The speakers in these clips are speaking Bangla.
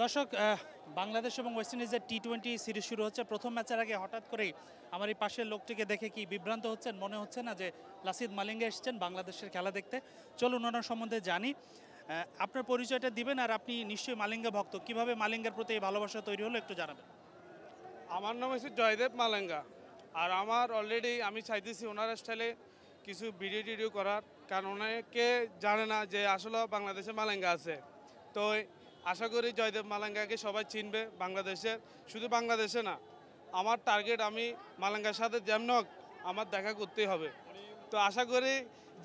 দর্শক বাংলাদেশ এবং ওয়েস্ট ইন্ডিজের টি-20 সিরিজ শুরু হচ্ছে। প্রথম ম্যাচের আগে হঠাৎ করেই আমার এই পাশের লোকটিকে দেখে কি বিভ্রান্ত হচ্ছেন? মনে হচ্ছে না যে লাসিদ মালিঙ্গা এসেছেন বাংলাদেশের খেলা দেখতে? চলুন ওনার সম্বন্ধে জানি। আপনার পরিচয়টা দিবেন, আর আপনি নিশ্চয়ই মালিঙ্গা ভক্ত। কিভাবে মালিঙ্গার প্রতি এই ভালোবাসা তৈরি হলো একটু জানাবেন। আমার নাম হচ্ছে জয়দেব মালাঙ্গা। আর আমার অলরেডি আমি চাইতেছি ওনার স্টাইলে কিছু ভিডিও টিডিও করার, কারণ অনেকে জানে না যে আসলে বাংলাদেশে মালাঙ্গা আছে। তো আশা করি জয়দেব মালাঙ্গাকে সবাই চিনবে বাংলাদেশে, শুধু বাংলাদেশে না। আমার টার্গেট আমি মালাঙ্গার সাথে যেমন হোক আমার দেখা করতেই হবে। তো আশা করি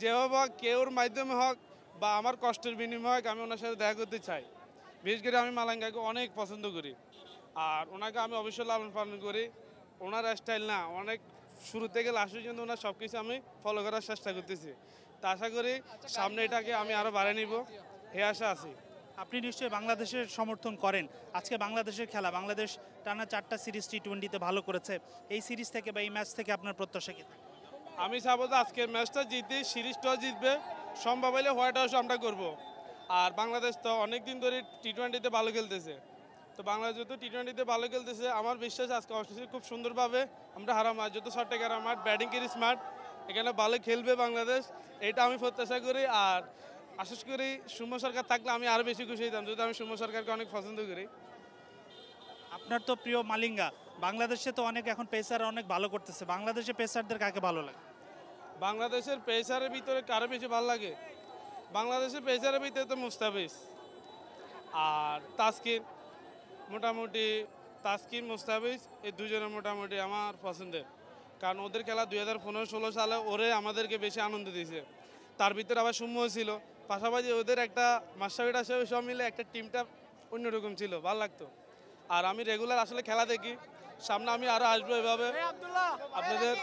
যেভাবে হোক, কেউর মাধ্যমে হোক বা আমার কষ্টের বিনিময়ে হোক, আমি ওনার সাথে দেখা করতে চাই। বিশেষ করে আমি মালাঙ্গাকে অনেক পছন্দ করি, আর ওনাকে আমি অবশ্যই লালন পালন করি। ওনার স্টাইল না, অনেক শুরু থেকে লাস্ট পর্যন্ত ওনার সব কিছু আমি ফলো করার চেষ্টা করতেছি। তা আশা করি সামনে এটাকে আমি আরও বাড়িয়ে নিব, হে আশা আছি। আপনি নিশ্চয়ই বাংলাদেশের সমর্থন করেন। আজকে বাংলাদেশের খেলা, বাংলাদেশ টানা 4টা সিরিজ টি-20তে ভালো করেছে। এই সিরিজ থেকে বা এই ম্যাচ থেকে আপনার প্রত্যাশা কি? আমি চাবো যে আজকের ম্যাচটা জিতে সিরিজটাও জিতবে, সম্ভব হলে হোয়াইট হাউস আমরা করবো। আর বাংলাদেশ তো অনেক দিন ধরে টি-20তে ভালো খেলতেছে। তো বাংলাদেশ যেহেতু টি-20তে ভালো খেলতেছে, আমার বিশ্বাস আজকে অস্ট্রেলিয়া খুব সুন্দরভাবে আমরা হারাম। আর যত শর্টে মাঠ, ব্যাটিং কেরি স্মার্ট, এখানে ভালো খেলবে বাংলাদেশ, এটা আমি প্রত্যাশা করি। আর আশা করি সৌম্য সরকার থাকলে আমি আরও বেশি খুশি হতাম, যেহেতু আমি সৌম্য সরকারকে অনেক পছন্দ করি। আপনার তো প্রিয় মালিঙ্গা। বাংলাদেশে তো অনেক এখন পেসার অনেক ভালো করতেছে। বাংলাদেশে পেসারদের কাকে ভালো লাগে? বাংলাদেশের পেসারের ভিতরে কারো বেশি ভালো লাগে? বাংলাদেশের পেসারের ভিতরে তো মুস্তাফিজ আর তাসকিন। মোটামুটি তাসকিন, মুস্তাফিজ, এই দুজনের মোটামুটি আমার পছন্দের। কারণ ওদের খেলা 2015-16 সালে ওরে আমাদেরকে বেশি আনন্দ দিয়েছে। তার ভিতরে আবার সৌম্য ছিল, পাশাপাশি ওদের একটা মাস্টারবিটা সব মিলে একটা টিমটা অন্যরকম ছিল, ভালো লাগতো। আর আমি রেগুলার আসলে খেলা দেখি, সামনে আমি আরও আসবো এভাবে। আপনাদের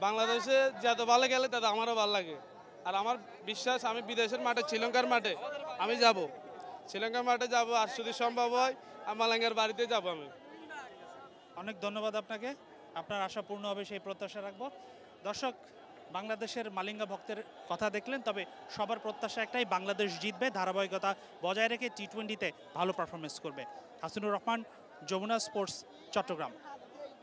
বাংলাদেশে যত ভালো খেলে তত আমারও ভালো লাগে। আর আমার বিশ্বাস আমি বিদেশের মাঠে, শ্রীলঙ্কার মাঠে আমি যাব, শ্রীলঙ্কার মাঠে যাব। আর যদি সম্ভব হয় মালাঙ্গার বাড়িতে যাব আমি। অনেক ধন্যবাদ আপনাকে। আপনার আশা পূর্ণ হবে সেই প্রত্যাশা রাখবো। দর্শক, বাংলাদেশের মালিঙ্গা ভক্তের কথা দেখলেন। তবে সবার প্রত্যাশা একটাই, বাংলাদেশ জিতবে, ধারাবাহিকতা বজায় রেখে টি-20তে ভালো পারফরমেন্স করবে। হাসিনুর রহমান, যমুনা স্পোর্টস, চট্টগ্রাম।